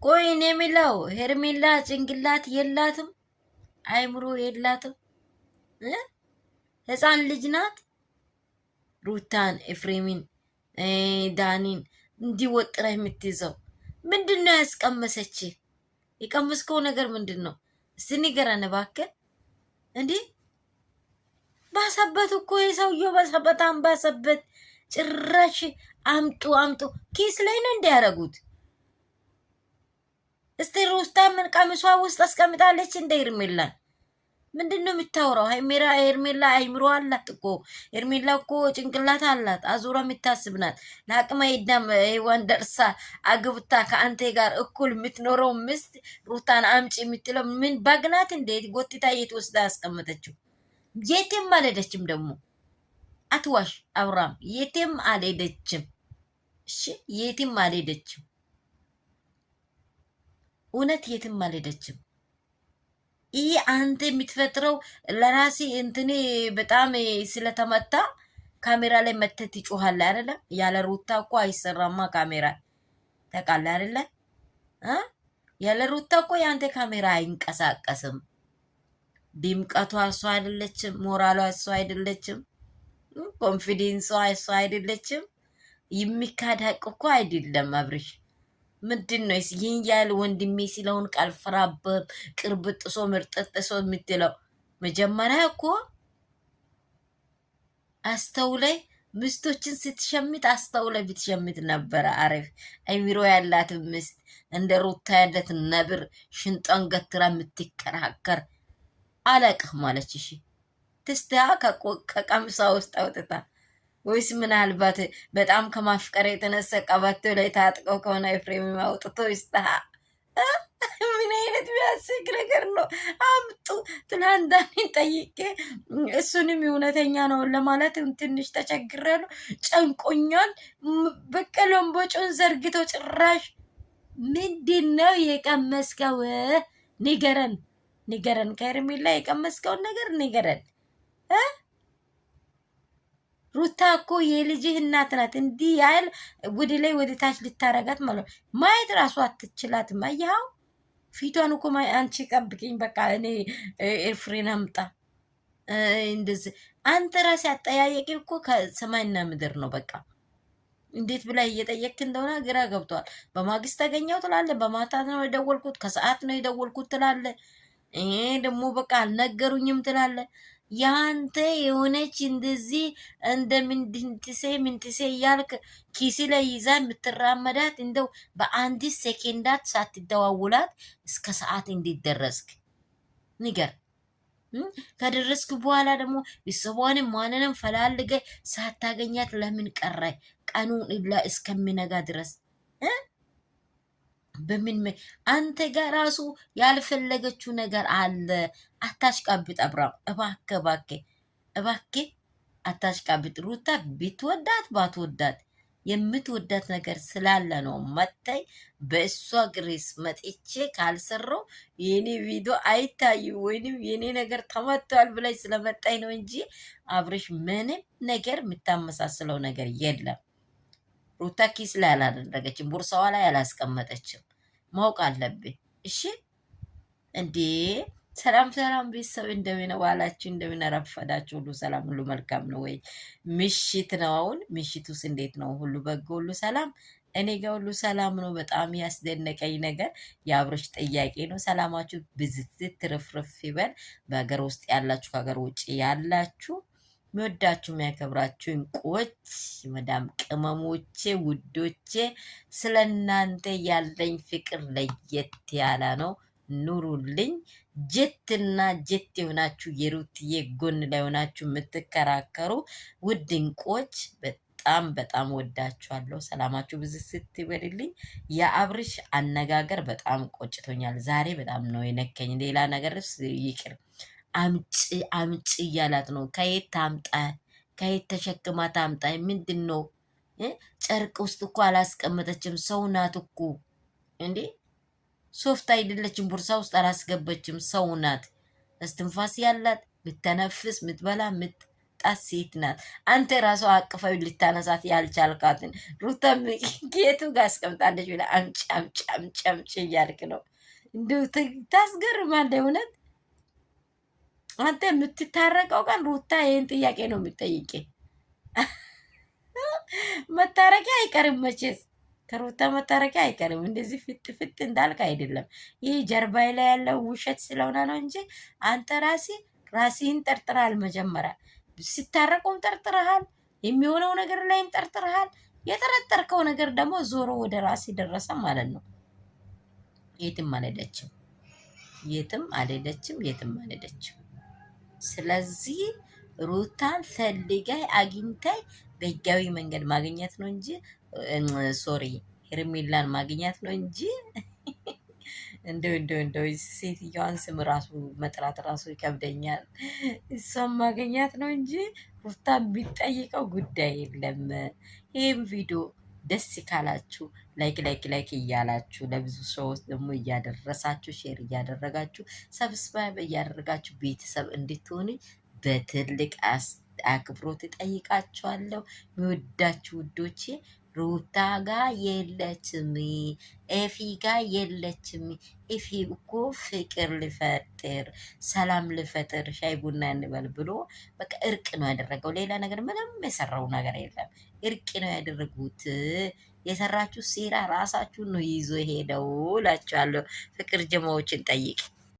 ቆይ እኔ የምለው ሄርሜላ ጭንቅላት የላትም? አይምሮ የላትም? ህፃን ልጅ ናት። ሩታን ኤፍሬሚን ዳኒን እንዲወጥራ የምትይዘው ምንድን ነው? ያስቀመሰች የቀመስከው ነገር ምንድን ነው? እስቲ ንገረን እባክህ። እንዲህ ባሰበት እኮ የሰውየው በጣም ባሰበት። ጭራሽ አምጡ አምጡ ኪስ ላይ ነው እንዲያደርጉት። እስቲ ሩታ ምን ቀሚሷ ውስጥ አስቀምጣለች እንደ ሄርሜላን ምንድን ነው የምታወራው? ሄርሜላ አይምሮ አላት እኮ። ሄርሜላ እኮ ጭንቅላት አላት። አዙራ የምታስብ ናት። ለአቅመ ሄዳም ሔዋን ደርሳ አግብታ ከአንተ ጋር እኩል የምትኖረው ምስት ሩታን አምጪ የምትለው ምን ባግናት? እንዴት ጎትታ የት ወስዳ ያስቀመጠችው? የትም አልሄደችም። ደግሞ አትዋሽ አብራም፣ የትም አልሄደችም። እሺ የትም አልሄደችም። እውነት የትም አልሄደችም። ይህ አንተ የምትፈጥረው ለራሴ እንትኔ በጣም ስለተመታ ካሜራ ላይ መተት ይጮሃል አይደለ? ያለ ሩታ እኮ አይሰራማ ካሜራ ታውቃለህ አይደለ? ያለ ሩታ እኮ የአንተ ካሜራ አይንቀሳቀስም። ድምቀቷ እሷ አይደለችም፣ ሞራሏ እሷ አይደለችም፣ ኮንፊደንሷ እሷ አይደለችም። የሚካድ ሀቅ እኮ አይደለም አብርሽ። ምንድን ነው ይህን ያህል ወንድሜ ሲለውን ቀልፍራበት ቅርብ ጥሶ ምርጥጥ ጥሶ የምትለው? መጀመሪያ እኮ አስተውላይ ምስቶችን ስትሸምት አስተውላይ ብትሸምት ነበረ አሪፍ። አይሚሮ ያላት ምስት እንደ ሩታ ያለት ነብር ሽንጧን ገትራ የምትከራከር አለቅህ ማለች። እሺ ትስታ ከቀምሷ ውስጥ አውጥታ ወይስ ምናልባት በጣም ከማፍቀር የተነሳ ቀበቶ ላይ ታጥቀው ከሆነ ኤፍሬም አውጥቶ ይስጣ። ምን አይነት ቢያስቅ ነገር ነው? አምጡ ትላንዳኔን ጠይቄ እሱንም እውነተኛ ነው ለማለት ትንሽ ተቸግሬያለሁ። ጨንቆኛል። በቃ ለምቦጮን ዘርግቶ ጭራሽ ምንድን ነው የቀመስከው? ንገረን ንገረን። ከሄርሜላ የቀመስከውን ነገር ንገረን። ሩታ እኮ የልጅህ እናት ናት። እንዲህ ያህል ወደ ላይ ወደ ታች ልታረጋት ማለት ማየት ራሱ አትችላትም። አየኸው ፊቷን እኮ አንቺ ቀብቅኝ በቃ እኔ ኤፍሬን አምጣ እንደዚህ። አንተ ራሴ አጠያየቂ እኮ ከሰማይና ምድር ነው። በቃ እንዴት ብላ እየጠየቅክ እንደሆነ ግራ ገብቷል። በማግስት ተገኘው ትላለ፣ በማታት ነው የደወልኩት፣ ከሰዓት ነው የደወልኩት ትላለ። ይሄ ደግሞ በቃ አልነገሩኝም ትላለ። ያንተ የሆነች እንደዚህ እንደ ምንትሴ እያልክ ኪሲ ላይ ይዛ የምትራመዳት እንደው በአንዲት ሴኬንዳት ሳትደዋውላት እስከ ሰዓት እንዴት ደረስክ? ንገር። ከደረስክ በኋላ ደግሞ ቤተሰቧንም ማንንም ፈላልገ ሳታገኛት ለምን ቀራይ? ቀኑን እስከሚነጋ ድረስ በምን አንተ ጋር ራሱ ያልፈለገችው ነገር አለ። አታሽቃብጥ አብራም፣ እባክህ እባክህ እባክህ አታሽቃብጥ። ሩታ ብትወዳት ባትወዳት የምትወዳት ነገር ስላለ ነው መታይ በእሷ ግሬስ መጥቼ ካልሰራው የኔ ቪዲዮ አይታይ ወይንም የኔ ነገር ተመቷል ብላይ ስለመጣኝ ነው እንጂ አብርሽ ምንም ነገር የምታመሳስለው ነገር የለም። ሩታ ኪስ ላይ አላደረገችም፣ ቦርሳዋ ላይ አላስቀመጠችም። ማወቅ አለብህ። እሺ እንዴ ሰላም ሰላም ቤተሰብ፣ እንደምን ዋላችሁ? እንደምን ረፈዳችሁ? ሁሉ ሰላም፣ ሁሉ መልካም ነው ወይ? ምሽት ነው አሁን። ምሽቱስ እንዴት ነው? ሁሉ በጎ፣ ሁሉ ሰላም? እኔ ጋር ሁሉ ሰላም ነው። በጣም ያስደነቀኝ ነገር የአብርሽ ጥያቄ ነው። ሰላማችሁ ብዝት ትርፍርፍ ይበል። በሀገር ውስጥ ያላችሁ፣ ከሀገር ውጭ ያላችሁ ሚወዳችሁ የሚያከብራችሁ እንቁዎች መዳም ቅመሞቼ ውዶቼ፣ ስለ እናንተ ያለኝ ፍቅር ለየት ያለ ነው። ኑሩልኝ። ጀትና ጀት የሆናችሁ የሩትዬ ጎን ላይ ሆናችሁ የምትከራከሩ ውድ እንቁዎች በጣም በጣም ወዳችኋለሁ። ሰላማችሁ ብዙ ስትበልልኝ። የአብርሽ አነጋገር በጣም ቆጭቶኛል ዛሬ። በጣም ነው የነከኝ። ሌላ ነገርስ ይቅር። አምጪ አምጪ እያላት ነው። ከየት ታምጣ? ከየት ተሸክማ ታምጣ? ምንድን ነው? ጨርቅ ውስጥ እኮ አላስቀመጠችም። ሰው ናት እኮ እንዴ! ሶፍት አይደለችም። ቦርሳ ውስጥ አላስገበችም። ሰው ናት። እስትንፋስ ያላት ምተነፍስ፣ ምትበላ፣ ወጣት ሴት ናት። አንተ ራሷ አቅፈው ልታነሳት ያልቻልካትን ሩታ ጌቱ ጋር አስቀምጣለች ብለህ አምጪ አምጪ አምጪ አምጪ እያልክ ነው። እንዲሁ ታስገርማለህ እውነት። አንተ የምትታረቀው ቀን ሩታ ይህን ጥያቄ ነው የምጠይቅ። መታረቂያ አይቀርም መቼስ፣ ከሩታ መታረቂያ አይቀርም። እንደዚህ ፍጥ ፍጥ እንዳልክ አይደለም። ይህ ጀርባይ ላይ ያለው ውሸት ስለሆነ ነው እንጂ አንተ ራስህን ጠርጥረሃል። መጀመሪያ ሲታረቁም ጠርጥረሃል፣ የሚሆነው ነገር ላይም ጠርጥረሃል። የጠረጠርከው ነገር ደግሞ ዞሮ ወደ ራስ ደረሰ ማለት ነው። የትም አልሄደችም፣ የትም አልሄደችም፣ የትም አልሄደችም። ስለዚህ ሩታን ፈልገህ አግኝተህ በህጋዊ መንገድ ማግኘት ነው እንጂ ሶሪ ሄርሜላን ማግኘት ነው እንጂ እንደው ሴትዮዋን ስም ራሱ መጥራት ራሱ ይከብደኛል። እሷን ማግኘት ነው እንጂ ሩታ የሚጠይቀው ጉዳይ የለም። ይህም ቪዲዮ ደስ ካላችሁ ላይክ እያላችሁ ለብዙ ሰዎች ደግሞ እያደረሳችሁ ሼር እያደረጋችሁ ሰብስክራይብ እያደረጋችሁ ቤተሰብ እንድትሆኑ በትልቅ አክብሮት እጠይቃችኋለሁ። የሚወዳችሁ ውዶቼ። ሩታ ጋ የለችም፣ ኤፊ ጋ የለችም። ኤፊ እኮ ፍቅር ልፈጥር ሰላም ልፈጥር ሻይ ቡና እንበል ብሎ በቃ እርቅ ነው ያደረገው። ሌላ ነገር ምንም የሰራው ነገር የለም። እርቅ ነው ያደረጉት። የሰራችሁ ሴራ ራሳችሁን ነው ይዞ ሄደው እላችኋለሁ። ፍቅር ጀማዎችን ጠይቅ።